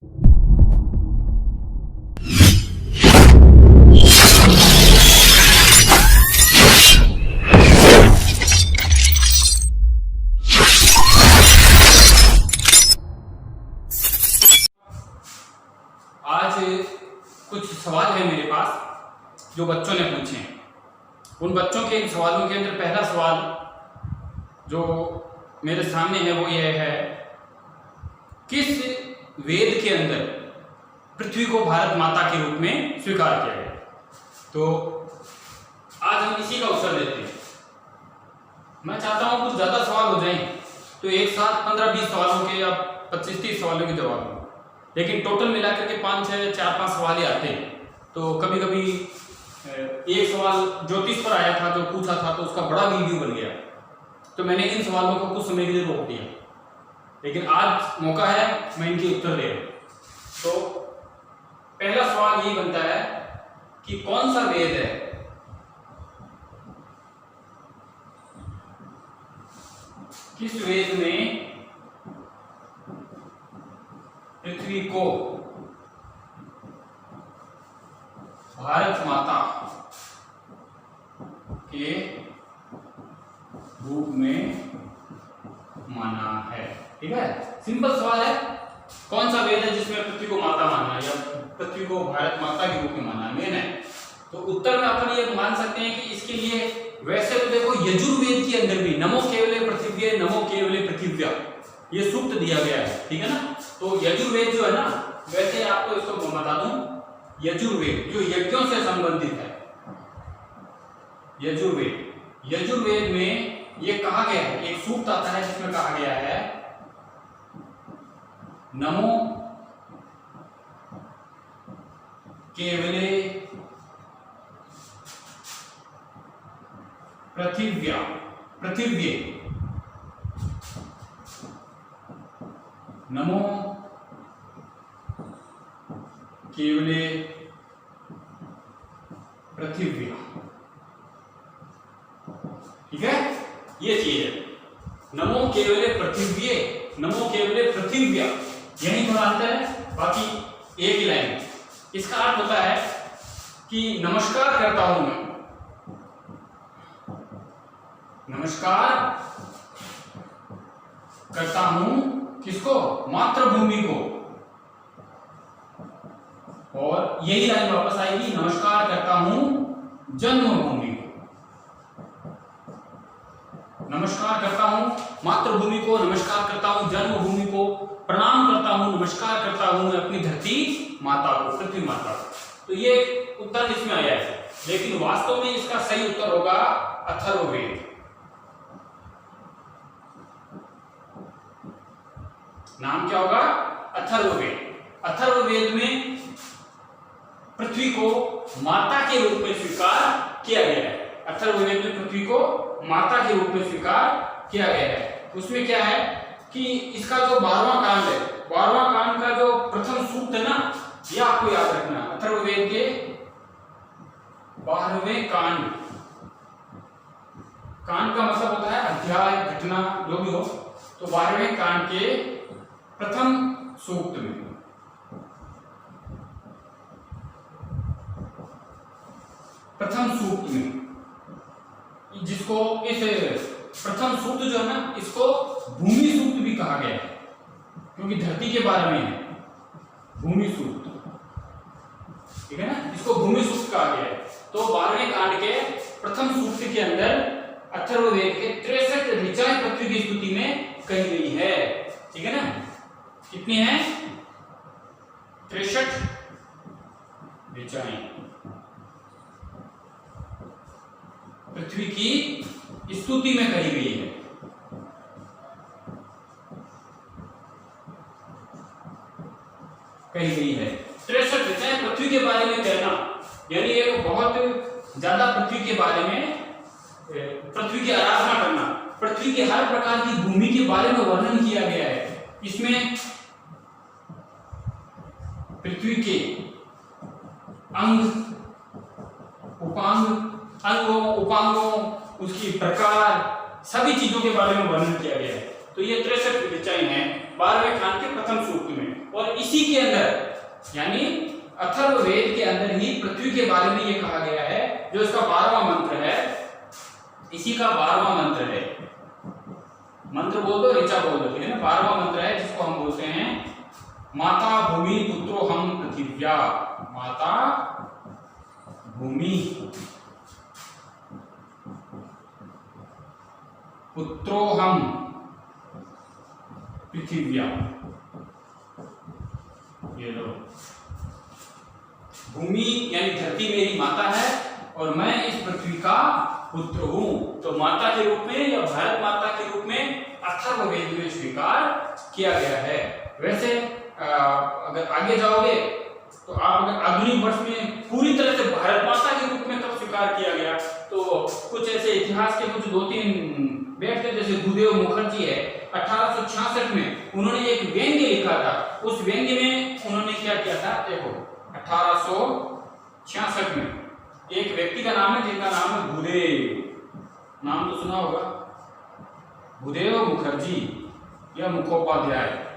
आज कुछ सवाल है मेरे पास जो बच्चों ने पूछे हैं। उन बच्चों के इन सवालों के अंदर पहला सवाल जो मेरे सामने है वो ये है, किस वेद के अंदर पृथ्वी को भारत माता के रूप में स्वीकार किया गया? तो आज हम इसी का उत्तर देते हैं। मैं चाहता हूं कुछ ज्यादा सवाल हो जाएं, तो एक साथ 15-20 सवालों के या 25-30 सवालों के जवाब हों, लेकिन टोटल मिलाकर के 4-5 सवाल ही आते हैं। तो कभी कभी एक सवाल ज्योतिष पर आया था जो पूछा था, तो उसका बड़ा वीडियो बन गया, तो मैंने इन सवालों को कुछ समय के लिए रोक दिया। लेकिन आज मौका है, मैं इनके उत्तर दे रहा हूं। तो पहला सवाल यही बनता है कि कौन सा वेद है किस वेद में पृथ्वी को भारत माता के रूप में माना है? ठीक है, सिंपल सवाल है, कौन सा वेद है जिसमें पृथ्वी को माता माना है या पृथ्वी को भारत माता के रूप में माना है, मेन है। तो उत्तर में अपन ये मान सकते हैं कि इसके लिए वैसे तो देखो यजुर्वेद के अंदर भी नमो केवले पृथिव्ये नमो केवले पृथिव्या ये सूक्त दिया गया है, ठीक है ना। तो यजुर्वेद जो है ना, वैसे आपको इसको बता दूं, यजुर्वेद जो यज्ञों से संबंधित है, यजुर्वेद में ये कहा गया है, एक सूक्त आता है जिसमें कहा गया है नमो केवले पृथिव्ये नमो केवले पृथिव्या। ठीक है, ये चीज है नमो केवले पृथिव्ये नमो केवले पृथिव्या, यही थोड़ा अंतर है, बाकी एक ही लाइन। इसका अर्थ होता है कि नमस्कार करता हूं मैं, नमस्कार करता हूं किसको? मातृभूमि को। और यही लाइन वापस आएगी, नमस्कार करता हूं जन्मभूमि को। नमस्कार करता हूं मातृभूमि को, नमस्कार करता हूं जन्मभूमि को, प्रणाम करता हूं, नमस्कार करता हूं अपनी धरती माता को, पृथ्वी माता को। तो ये उत्तर इसमें आया है, लेकिन वास्तव में इसका सही उत्तर होगा अथर्ववेद। नाम क्या होगा? अथर्ववेद। अथर्ववेद में पृथ्वी को माता के रूप में स्वीकार किया गया है। अथर्ववेद में पृथ्वी को माता के रूप में स्वीकार किया गया है। उसमें क्या है कि इसका जो 12वां कांड है, 12वां कांड का जो प्रथम सूक्त है ना, यह आपको याद रखना। अथर्ववेद के 12वें कांड, कांड का मतलब होता है अध्याय, घटना, जो भी हो। तो 12वें कांड के प्रथम सूक्त में जिसको इस प्रथम सूक्त जो है ना, इसको भूमि सूक्त भी कहा गया है, क्योंकि धरती के बारे में है भूमि सूक्त, ठीक है ना, इसको भूमि सूक्त कहा गया है। तो 12वें कांड के प्रथम सूक्त के अंदर अथर्ववेद के 63 ऋचाएं पृथ्वी की स्तुति में कही गई है, ठीक है ना। कितनी है? 63 ऋचाएं पृथ्वी की स्तुति में कही गई है। कही गई है 63 ऋचाएं पृथ्वी के बारे में कहना, यानी एक बहुत ज्यादा पृथ्वी के बारे में, पृथ्वी की आराधना करना, पृथ्वी के हर प्रकार की भूमि के बारे में वर्णन किया गया है। इसमें पृथ्वी के अंग, उपांग, अंगों, उपांगों, उसकी प्रकार, सभी चीजों के बारे में वर्णन किया गया है। तो ये 63 ऋचाएं हैं 12वें कांड के प्रथम सूक्त में। और इसी के अंदर यानी अथर्ववेद के अंदर ही पृथ्वी के बारे में ये कहा गया है, जो इसका 12वां मंत्र है, इसी का 12वां मंत्र है। मंत्र बोल दो, ऋचा बोल दो, ठीक है ना। 12वां मंत्र है जिसको हम बोलते हैं माता भूमि पुत्रो हम पृथिव्या। माता भूमि पुत्रो हम पृथिव्या। ये लो, भूमि यानी धरती मेरी माता है और मैं इस पृथ्वी का पुत्र हूं। तो माता के रूप में या भारत माता के रूप में अथर्ववेद में स्वीकार किया गया है। वैसे अगर आगे जाओगे तो आप अगर आधुनिक वर्ष में पूरी तरह से भारत माता के रूप में कब स्वीकार किया गया, तो कुछ ऐसे इतिहास के कुछ 2-3 व्यक्ति जैसे भूदेव मुखर्जी है, 1866 में उन्होंने एक व्यंग्य लिखा था। उस व्यंग्य में उन्होंने क्या किया था, देखो 1866 में एक व्यक्ति का नाम है जिनका नाम है भूदेव, नाम तो सुना होगा, भूदेव मुखर्जी या मुखोपाध्याय।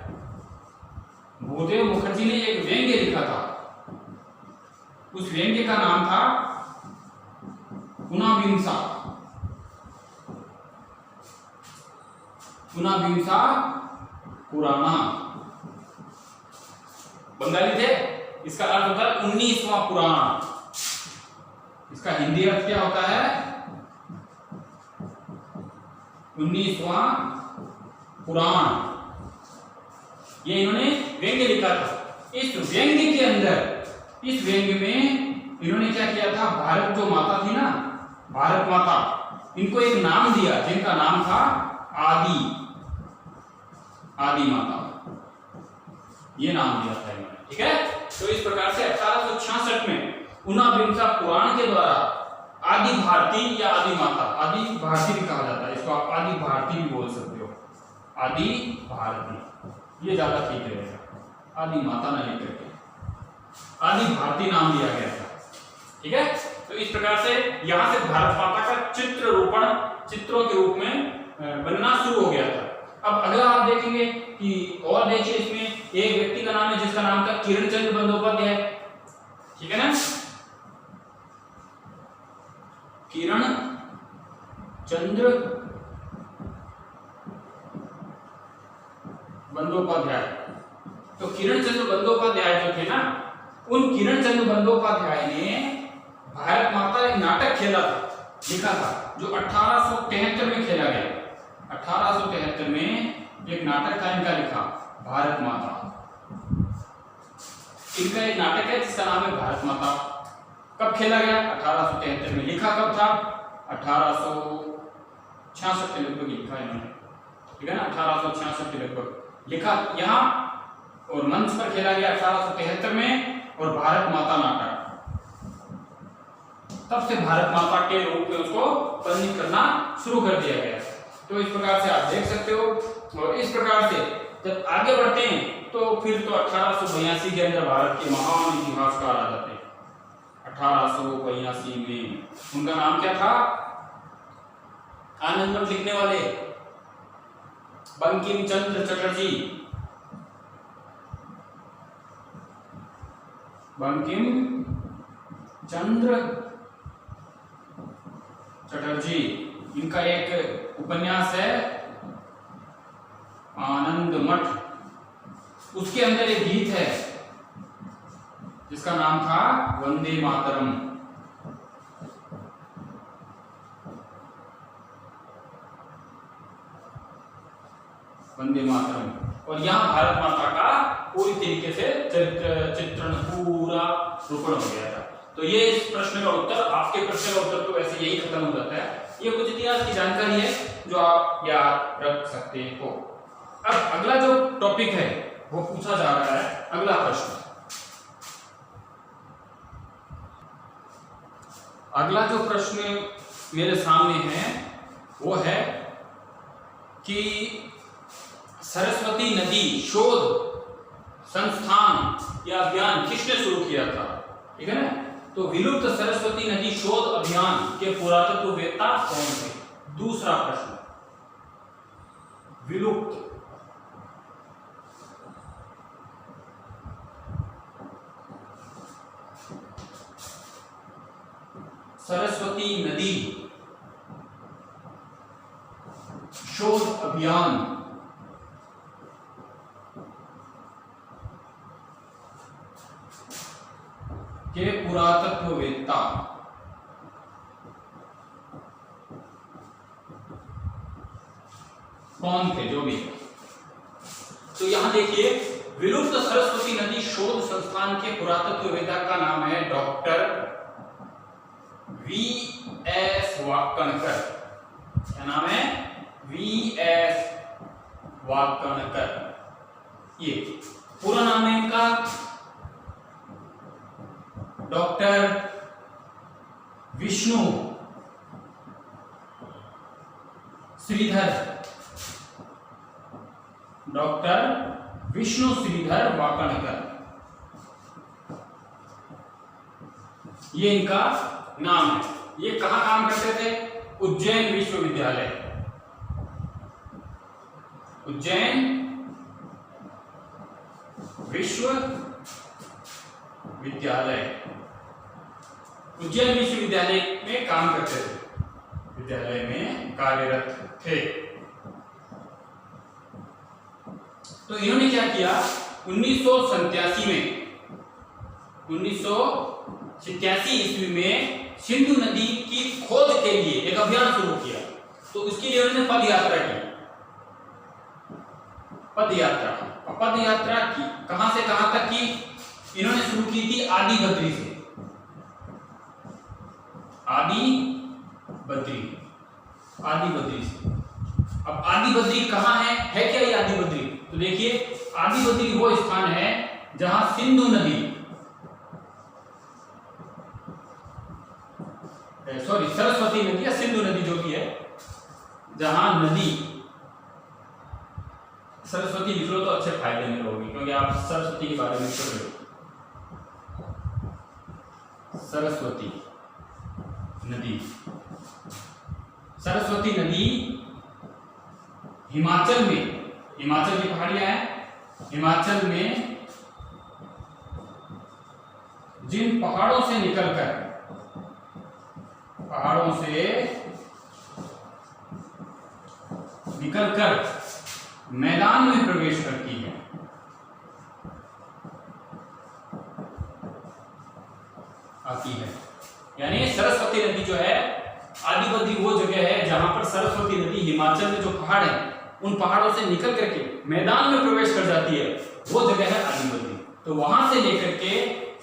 भूदेव मुखर्जी ने एक व्यंग्य लिखा था, उस व्यंग्य का नाम था ऊनाविंसा। ऊनाविंसा पुराना, बंगाली थे, इसका अर्थ होता है 19वां पुराण। इसका हिंदी अर्थ क्या होता है, 19वां पुराण। ये इन्होंने व्यंग्य लिखा था। इस व्यंग्य के अंदर, इस व्यंग्य में इन्होंने क्या किया था, भारत जो माता थी ना, भारत माता, इनको एक नाम दिया जिनका नाम था आदि, आदि माता, ये नाम दिया था इन्होंने, ठीक है। तो इस प्रकार से 1866 में ऊनाविंसा पुराण के द्वारा आदि भारती या आदि माता, आदि भारती भी कहा जाता है इसको, आप आदि भारती भी बोल सकते हो, आदि भारती, ये ज्यादा ठीक रहेगा, आदि माता ना लेकर के आदि भारती नाम दिया गया था, ठीक है। तो इस प्रकार से यहां से भारत माता का चित्र रोपण चित्रों के रूप में बनना शुरू हो गया था। अब अगला आप देखेंगे कि और देखिए, इसमें एक व्यक्ति का नाम है जिसका नाम था किरण चंद्र बंदोपाध्याय, ठीक है ना। किरण चंद्र बंदोपाध्याय। तो किरण चंद्र बंदोपाध्याय जो थे ना, उन किरण चंद्र बंदोपाध्याय ने भारत माता एक नाटक खेला था, लिखा था, जो 1873 में खेला गया। 1873 में एक नाटक था इनका लिखा, भारत माता। इनका एक नाटक है जिसका नाम है भारत माता। कब खेला गया, 1873 में। लिखा कब था, 1866 के लगभग लिखा इन्होंने, ठीक है ना, 1866 के लगभग लिखा यहाँ, और मंच पर खेला गया 1873 में, और भारत माता नाटक, तब से भारत माता के रूप में उसको वर्णित करना शुरू कर दिया गया। तो इस प्रकार से आप देख सकते हो। और इस प्रकार से जब आगे बढ़ते हैं तो फिर तो 1882 के अंदर भारत के महान इतिहासकार आ जाते हैं। 1882 में उनका नाम क्या था, आनंदमठ लिखने वाले बंकिम चंद्र चटर्जी, बंकिम चंद्र चटर्जी। इनका एक उपन्यास है आनंद मठ, उसके अंदर एक गीत है जिसका नाम था वंदे मातरम। वंदे मातरम। और यहाँ भारत माता का पूरी तरीके से चित्रण पूरा रूपण हो गया था। तो ये इस प्रश्न का उत्तर, आपके प्रश्न का उत्तर तो वैसे यही खत्म हो जाता है। ये कुछ इतिहास की जानकारी है जो आप याद रख सकते हो। अब अगला जो टॉपिक है वो पूछा जा रहा है, अगला प्रश्न। अगला जो प्रश्न मेरे सामने है वो है कि सरस्वती नदी शोध संस्थान या अभियान किसने शुरू किया था, ठीक है ना। तो विलुप्त सरस्वती नदी शोध अभियान के पुरातत्ववेत्ता कौन थे। दूसरा प्रश्न, विलुप्त सरस्वती नदी शोध अभियान के पुरातत्ववेत्ता कौन थे, जो भी। तो यहां देखिए, विलुप्त सरस्वती नदी शोध संस्थान के पुरातत्ववेत्ता का नाम है डॉक्टर वी.एस. वाकणकर। क्या नाम है? वी.एस. वाकणकर। ये पूरा नाम है इनका डॉक्टर विष्णु श्रीधर, डॉक्टर विष्णु श्रीधर वाकणकर, ये इनका नाम है। ये कहां काम करते थे? उज्जैन विश्वविद्यालय, उज्जैन विश्वविद्यालय, उज्जैन विश्वविद्यालय में काम करते थे, विद्यालय में कार्यरत थे। तो इन्होंने क्या किया? 1987 ईस्वी में सिंधु नदी की खोज के लिए एक अभियान शुरू किया। तो उसके लिए उन्होंने पद यात्रा की, पद यात्रा की। कहां से कहां तक की? इन्होंने शुरू की थी आदि बद्री से, आदि बद्री से। अब आदि बद्री कहां है क्या ये आदि बद्री? तो देखिए, आदि बद्री वो स्थान है जहां सिंधु नदी, सरस्वती नदी या सिंधु नदी जो भी है, जहां नदी, सरस्वती लिख लो तो अच्छे फायदे में रहोगे, क्योंकि आप सरस्वती के बारे में पढ़ रहे हो। सरस्वती नदी हिमाचल की पहाड़ियां हैं। हिमाचल में जिन पहाड़ों से निकलकर मैदान में प्रवेश करती है, आती है। यानी सरस्वती नदी जो है, आदि बद्री वो जगह है जहां पर सरस्वती नदी हिमाचल में जो पहाड़ है, उन पहाड़ों से निकल करके मैदान में प्रवेश कर जाती है, वो जगह है आदि बद्री। तो वहां से लेकर के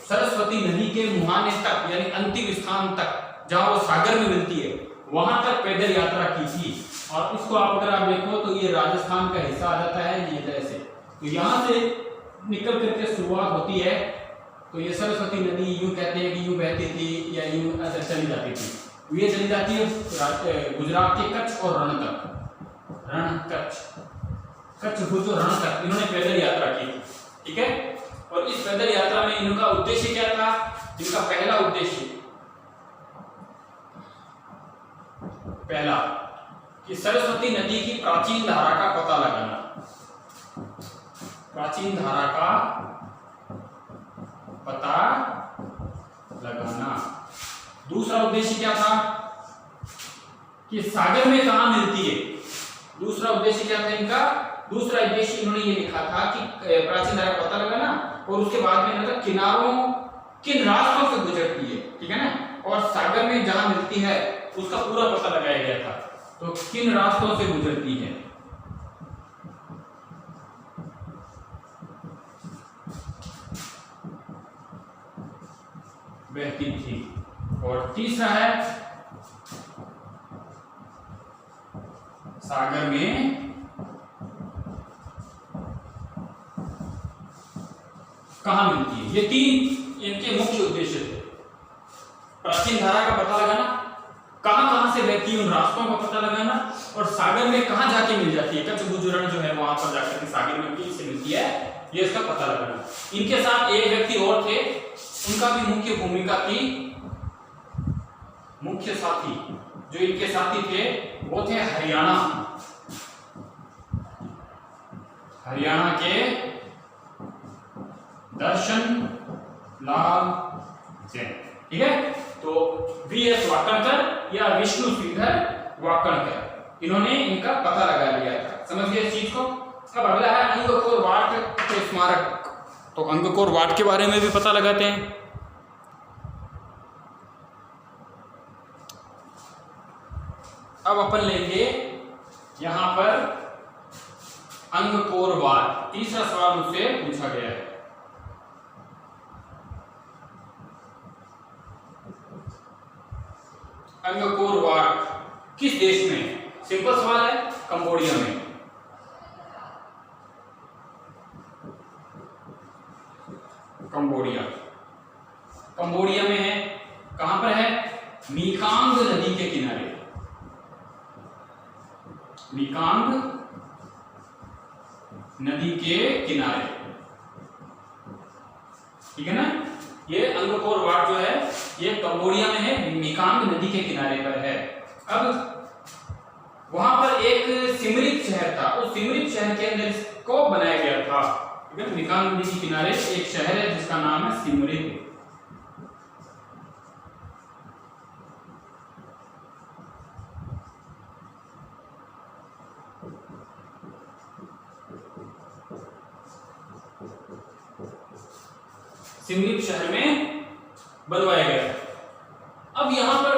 सरस्वती नदी के मुहाने तक, यानी अंतिम स्थान तक जहां वो सागर में मिलती है, वहां तक पैदल यात्रा की थी। और इसको अगर आप देखो तो ये राजस्थान का हिस्सा आ जाता है, ये तरह से। तो यहां से निकल करके शुरुआत होती है। तो ये सरस्वती नदी यूं कहते हैं कि यूं बहती थी या यूं चली जाती थी। ये चली जाती है गुजरात के कच्छ और रण तक, कच्छ भुज और रण तक इन्होंने पैदल यात्रा की। ठीक है। और इस पैदल यात्रा में इनका उद्देश्य क्या था? इनका पहला उद्देश्य कि सरस्वती नदी की प्राचीन धारा का पता लगाना, दूसरा उद्देश्य क्या था? कि सागर में कहां मिलती है। दूसरा उद्देश्य क्या था इनका? दूसरा उद्देश्य इन्होंने ये लिखा था कि प्राचीन धारा का पता लगाना, और उसके बाद में इन्होंने किनारों किन रास्तों से गुजरती है, ठीक है ना, और सागर में जहां मिलती है उसका पूरा पता लगाया गया था। तो किन रास्तों से गुजरती है, बहती थी। और तीसरा है सागर में कहां मिलती है। ये तीन इनके मुख्य उद्देश्य थे। प्राचीन धारा का पता लगाना, कहां से बहती है उन रास्तों का पता लगाना, और सागर में कहां जाके मिल जाती है, कच्छ भुज रण जो है वहां पर जाकर के सागर में किससे मिलती है, ये इसका पता लगाना। इनके साथ एक व्यक्ति और थे, उनका भी मुख्य भूमिका थी। मुख्य साथी जो इनके साथी थे वो थे हरियाणा के दर्शन लाल जैन। ठीक है। तो वीएस वाकणकर या विष्णु श्रीधर वाकणकर, इन्होंने इनका पता लगा लिया था। समझ गए इस चीज को। अब अगला है अंगकोर वाट के स्मारक। तो अंगकोर वाट के बारे में भी पता लगाते हैं। अब अपन लेंगे यहां पर अंगकोर वाट। तीसरा सवाल मुझसे पूछा गया है। अंगकोर वाट किस देश में? सिंपल सवाल है, कंबोडिया में। कंबोडिया, कंबोडिया में है। कहां पर है? मेकांग नदी के किनारे। मेकांग नदी के किनारे, ठीक है ना। ये अंगकोर वाट जो है ये कंबोडिया में है, मेकांग नदी के किनारे पर है। अब वहां पर एक सिमरिक शहर था, उस सिमरिक शहर के अंदर इसको बनाया गया था। ठीक है, मेकांग नदी के किनारे एक शहर है जिसका नाम है सिमरिक। सिमरिक शहर में बनवाया गया। अब यहां पर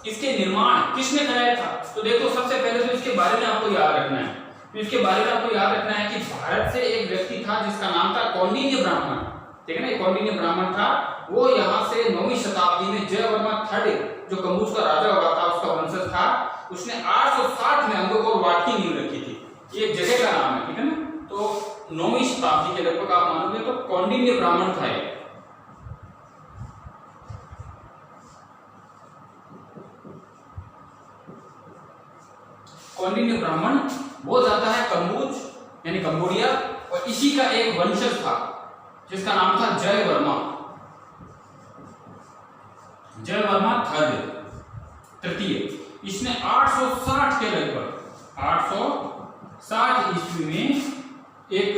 इसके निर्माण किसने कराया था? तो देखो, सबसे पहले तो इसके बारे में आपको याद रखना है। तो इसके बारे में आपको याद रखना है कि भारत से एक व्यक्ति था जिसका नाम था कौंडिन्य ब्राह्मण। ठीक है ना, कौंडिन्य ब्राह्मण था। वो यहाँ से 9वीं शताब्दी में जयवर्मा III जो कम्बोज का राजा हुआ था उसका वंशज था। उसने 860 में अंगकोर वाट की नींव रखी थी। ये जगह का नाम है, ठीक है ना। तो 9वीं शताब्दी के लगभग आप मानोगे तो कौंडिन्य ब्राह्मण था ये। कौंडिन्य ब्राह्मण वो जाता है कम्बोज यानी कंबोडिया, और इसी का एक वंशज था जिसका नाम था जयवर्मा III। इसने 860 के लगभग 860 ईस्वी में एक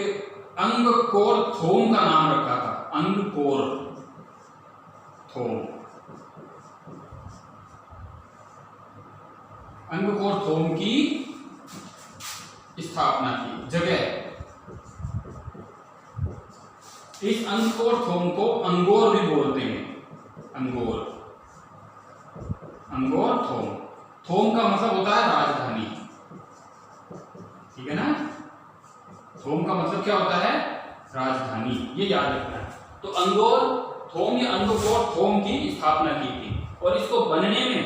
अंगकोर थोम का नाम रखा था। अंगकोर थोम, अंगकोर थोम की स्थापना की जगह। इस अंगकोर थोम को अंगोर भी बोलते हैं। अंगोर, अंगोर थोम। थोम का मतलब होता है राजधानी, ठीक है ना। थोम का मतलब क्या होता है? राजधानी, ये याद रखना है। तो अंगोर थोम या अंगकोर थोम की स्थापना की थी और इसको बनने में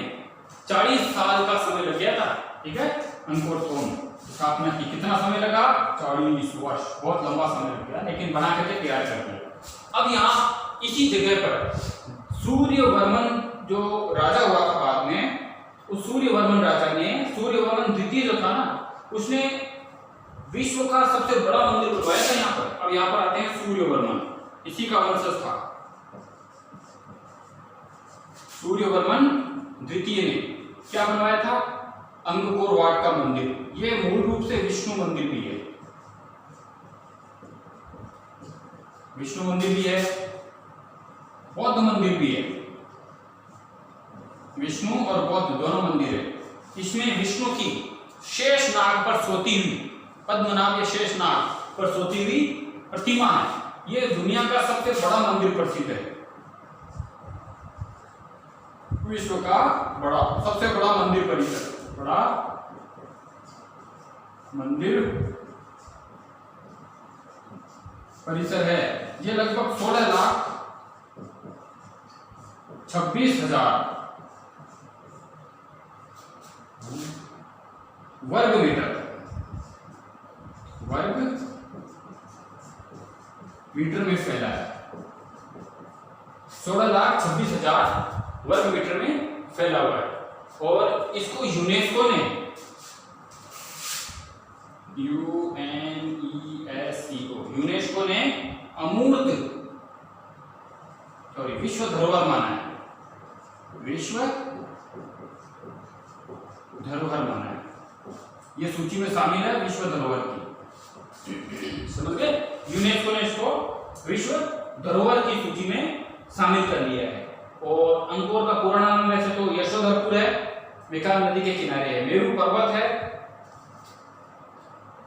40 साल का समय लग गया था। ठीक है, अंगकोर थोम स्थापना की कितना समय लगा? 40 वर्ष, बहुत लंबा समय लग गया, लेकिन बना करके तैयार कर दिया। अब यहाँ इसी जगह पर सूर्यवर्मन जो राजा हुआ था बाद में, उस सूर्यवर्मन राजा ने, सूर्यवर्मन द्वितीय जो था ना, उसने विश्व का सबसे बड़ा मंदिर बनवाया था यहाँ पर। अब यहाँ पर आते हैं सूर्यवर्मन, इसी का वंशज था सूर्यवर्मन द्वितीय ने क्या बनवाया था? अंगकोर वाट का मंदिर। ये मूल रूप से विष्णु मंदिर भी है, विष्णु मंदिर भी है, बौद्ध मंदिर भी है। विष्णु और बौद्ध दोनों मंदिर है। इसमें विष्णु की शेष नाग पर सोती हुई, पद्मनाभ या शेष नाग पर सोती हुई प्रतिमा है। यह दुनिया का सबसे बड़ा मंदिर प्रसिद्ध है, विश्व का बड़ा, सबसे बड़ा मंदिर परिसर, बड़ा मंदिर परिसर है। ये लगभग 16,26,000 वर्ग मीटर में फैला है। 16,26,000 वर्ग मीटर में फैला हुआ है। और इसको यूनेस्को ने, यूनेस्को ने अमूर्त विश्व धरोहर माना है। विश्व धरोहर माना है, यह सूची में शामिल है विश्व धरोहर की। समझ गए? यूनेस्को ने इसको विश्व धरोहर की सूची में शामिल कर लिया है। और अंकोर का पूरा नाम वैसे तो यशोधरपुर है, विकास नदी के किनारे है। मेरू पर्वत है,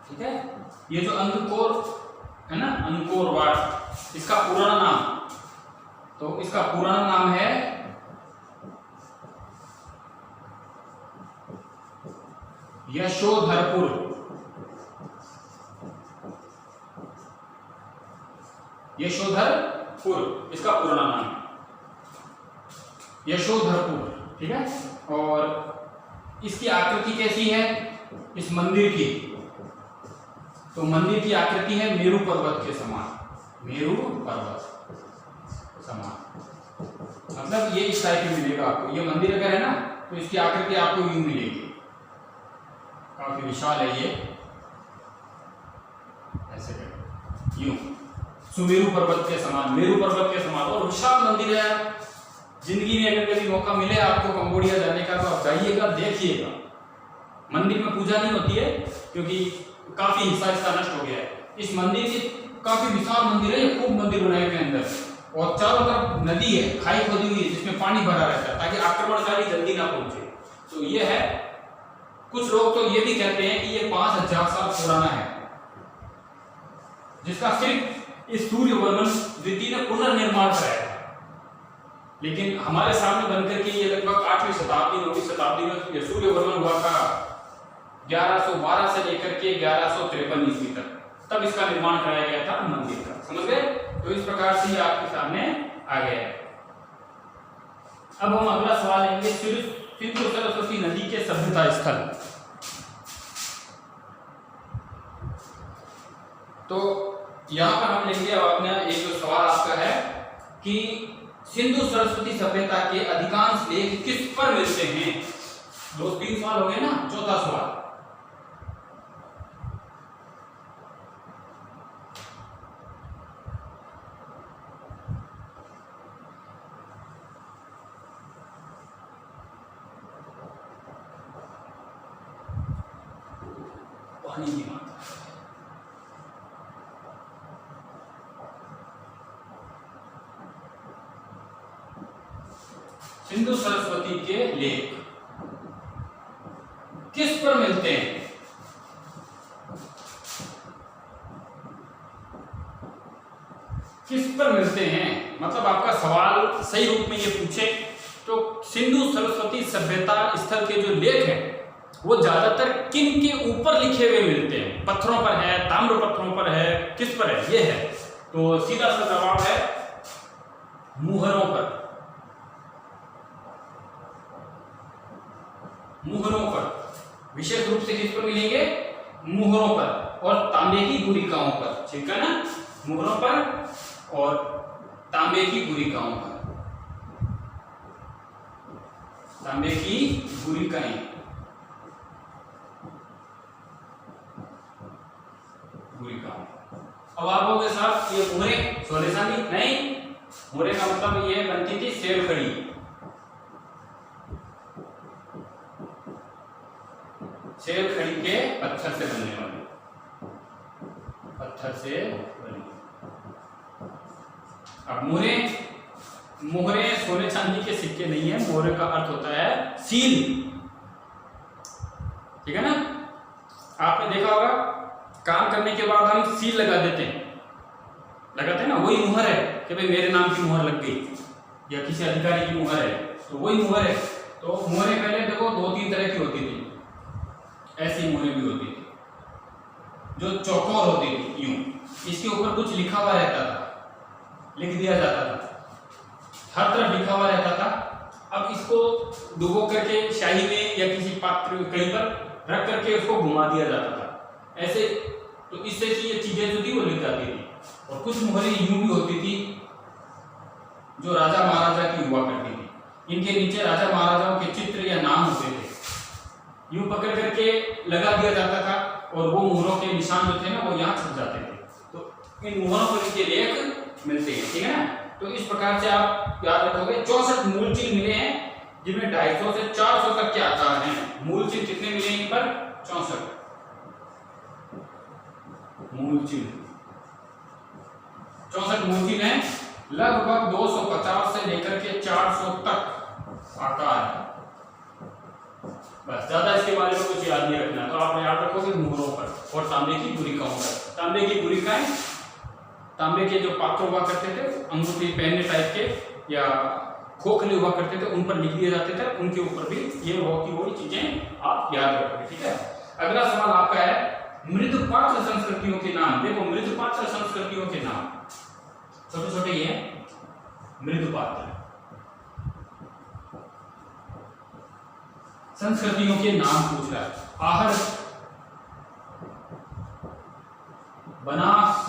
ठीक है। ये जो अंकोर है ना, अंकोर वाट, इसका पुराना नाम, तो इसका पुराना नाम है यशोधरपुर। यशोधरपुर इसका पुराना नाम, यशोधरपुर, ठीक है। और इसकी आकृति कैसी है इस मंदिर की, तो मंदिर की आकृति है मेरू पर्वत के समान, मेरू पर्वत समान, मतलब ये इस टाइप में मिलेगा आपको। ये मंदिर अगर है ना तो इसकी आकृति आपको यूं मिलेगी, काफी विशाल है ये, ऐसे यूं सुमेरु पर्वत के समान, मेरू पर्वत के समान, और विशाल मंदिर है। जिंदगी में अगर कभी मौका मिले आपको कंबोडिया जाने का तो आप जाइएगा, देखिएगा। मंदिर में पूजा नहीं होती है क्योंकि काफी हिस्सा इसका नष्ट हो गया है। इस मंदिर की काफी विशाल मंदिर है, ये खूब मंदिर बनाए हुए अंदर, और चारों तरफ नदी है, खाई खोदी हुई है जिसमें पानी भरा रहता है ताकि आक्रमणकारी जल्दी ना पहुंचे। तो ये है, कुछ लोग तो ये भी कहते हैं कि ये 5000 साल पुराना है, जिसका सिर्फ इस सूर्यवर्मन द्वितीय ने पुनर्निर्माण कराया। लेकिन हमारे सामने बनकर के ये लगभग 8वीं शताब्दी 9वीं शताब्दी में सूर्यवर्मन हुआ था, 1112 से लेकर के 1153 ईस्वी तक, तब इसका निर्माण कराया गया था मंदिर का, समझ गए। तो इस प्रकार से ये आपके सामने आ गया है। अब हम अगला सवाल लेंगे, सिंधु सरस्वती नदी के सभ्यता स्थल। तो यहां पर हम लेंगे, अब अपना एक जो सवाल आपका है कि सिंधु सरस्वती सभ्यता के अधिकांश लेख किस पर मिलते हैं। 2-3 सवाल हो गए ना, चौथा सवाल, पानी की मात्रा। सिंधु सरस्वती के लेख किस पर मिलते हैं। किस पर मिलते हैं, मतलब आपका सवाल सही रूप में ये पूछे तो सिंधु सरस्वती सभ्यता स्थल के जो लेख हैं वो ज्यादातर किन के ऊपर लिखे हुए मिलते हैं। पत्थरों पर है, ताम्र पत्थरों पर है, किस पर है, ये है। तो सीधा सा जवाब है मुहरों पर, मुहरों पर। विशेष रूप से किस पर मिलेंगे, मुहरों पर और तांबे की गुरिकाओं पर, ठीक है ना, मुहरों पर और तांबे की गुरिकाओं पर, तांबे की गुरिकाएं, गुरिकाओं। अब आप लोगों के साथ ये मुहरे सोने चांदी नहीं, मुहरे का मतलब ये बनती थी सेल खड़ी, सेल खड़ी के पत्थर से बनने वाली, पत्थर से बनी। अब मोहरे, मोहरे सोने चांदी के सिक्के नहीं है, मोहरे का अर्थ होता है सील, ठीक है ना। आपने देखा होगा काम करने के बाद हम सील लगा देते हैं, लगाते हैं ना, वही मुहर है कि भाई मेरे नाम की मुहर लग गई या किसी अधिकारी की मुहर है, तो वही मुहर है। तो मुहरे पहले देखो 2-3 तरह की होती थी, ऐसी मुहरें भी होती थी जो चौकोर होती थी, यूं इसके ऊपर कुछ लिखा हुआ रहता था, लिख दिया जाता था, हर तरफ लिखा हुआ रहता था। अब इसको डुबो करके शाही में या किसी पात्र कहीं पर रख करके उसको घुमा दिया जाता था ऐसे, तो इससे ये चीजें जो थी वो लिख जाती थी। और कुछ मुहरें यूं भी होती थी जो राजा महाराजा की हुआ करती थी, इनके नीचे राजा महाराजाओं के चित्र या नाम होते थे, यूं पकड़ करके लगा दिया जाता था और वो मुहरों के निशान जो थे ना वो यहाँ छप जाते थे। तो इन मुहरों पर इनके लेख मिलते हैं, ठीक है ना। तो इस प्रकार से आप याद रखोगे 64 मूल चिन्ह मिले हैं जिनमें 250 से 400 तक के आकार हैं। मूल चिन्ह कितने मिले इन पर, 64 मूल चिन्ह, 64 मूल चिन्ह है। लगभग 250 से लेकर के 400 तक आकार है। बस, ज्यादा इसके बारे में कुछ याद नहीं रखना। तो आप याद रखोगे मोहरों पर और तांबे की गुरिकाओं पर। तांबे की गुरिकाएं, तांबे के जो पात्र हुआ करते थे अंगूठी पहनने टाइप के या खोखले हुआ करते थे, उन पर लिख दिए जाते थे, उनके ऊपर भी ये वही चीजें आप याद रखोगे। ठीक है। अगला सवाल आपका है मृदुपात्र संस्कृतियों के नाम। देखो मृदुपात्र संस्कृतियों के नाम छोटे छोटे ये मृदुपात्र संस्कृतियों के नाम पूछ रहा है। आहर, बनास,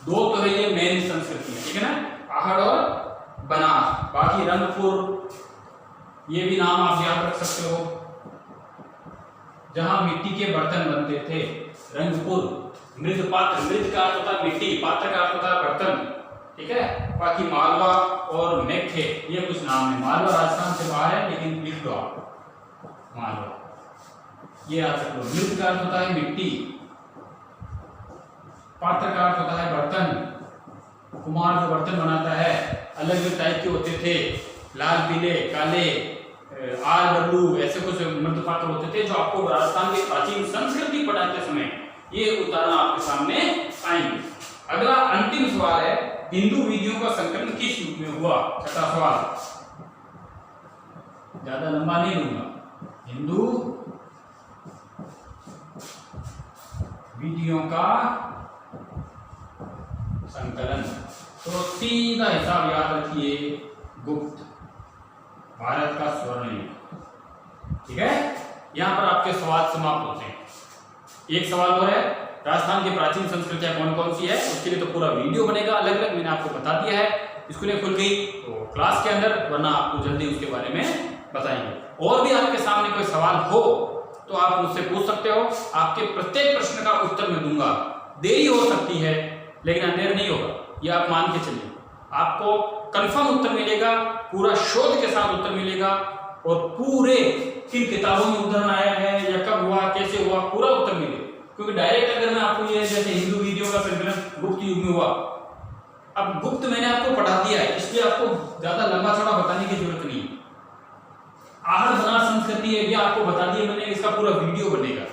दो तो है ये मेन संस्कृतियां, ठीक है ना, आहड़ और बनास। बाकी रंगपुर, ये भी नाम आप याद रख सकते हो, जहां मिट्टी के बर्तन बनते थे। रंगपुर, मृदपात्र, मृद का अर्थ होता है मिट्टी, पात्र का अर्थ होता है बर्तन, ठीक है। बाकी मालवा और मेखे, ये कुछ नाम है। मालवा राजस्थान से बाहर है, लेकिन लिख लो आप मालवा, ये याद रख लो। मृद का अर्थ होता है मिट्टी, पात्र का अर्थ होता है बर्तन। कुम्हार जो बर्तन बनाता है अलग अलग टाइप के होते थे, लाल, पीले, काले, RW, ऐसे कुछ मृदपात्र होते थे जो आपको राजस्थान की प्राचीन संस्कृति पढ़ाते समय ये उदाहरण आपके सामने आएंगे। अगला अंतिम सवाल है हिंदू विधियों का संकलन किस युग में हुआ। छठा सवाल, ज्यादा लंबा नहीं लूंगा। हिंदू विधियों का संकलन, तो सीधा हिसाब याद रखिए, गुप्त, भारत का स्वर्ण युग। ठीक है। यहां पर आपके सवाल समाप्त होते हैं। एक सवाल और है, राजस्थान की प्राचीन संस्कृतियां कौन कौन सी है, उसके लिए तो पूरा वीडियो बनेगा अलग अलग, मैंने आपको बता दिया है। इसको नहीं खुल गई तो क्लास के अंदर, वरना आपको जल्दी उसके बारे में बताएंगे। और भी आपके सामने कोई सवाल हो तो आप मुझसे पूछ सकते हो, आपके प्रत्येक प्रश्न का उत्तर मैं दूंगा। देरी हो सकती है लेकिन अंधेर नहीं होगा, ये आप मान के चलिए। आपको कंफर्म उत्तर मिलेगा, पूरा शोध के साथ उत्तर मिलेगा, और पूरे किन किताबों में उदाहरण आया है या कब हुआ, कैसे हुआ, पूरा उत्तर मिलेगा। क्योंकि डायरेक्ट अगर मैं आपको ये जैसे हिंदू विधियों का संकलन गुप्त युग में हुआ, अब गुप्त मैंने आपको पढ़ा दिया है, इसलिए आपको ज्यादा लंबा चौड़ा बताने की जरूरत नहीं है। आहड़ बनास संस्कृति है, ये आपको बता दिया मैंने, इसका पूरा वीडियो बनेगा।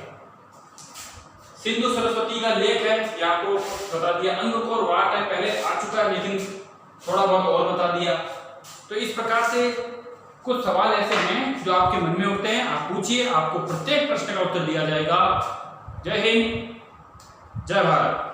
सिंधु सरस्वती का लेख है, ये आपको बता दिया। अंग और वाट है, पहले आ चुका है लेकिन थोड़ा बहुत और बता दिया। तो इस प्रकार से कुछ सवाल ऐसे हैं जो आपके मन में उठते हैं, आप पूछिए, आपको प्रत्येक प्रश्न का उत्तर दिया जाएगा। जय हिंद, जय भारत।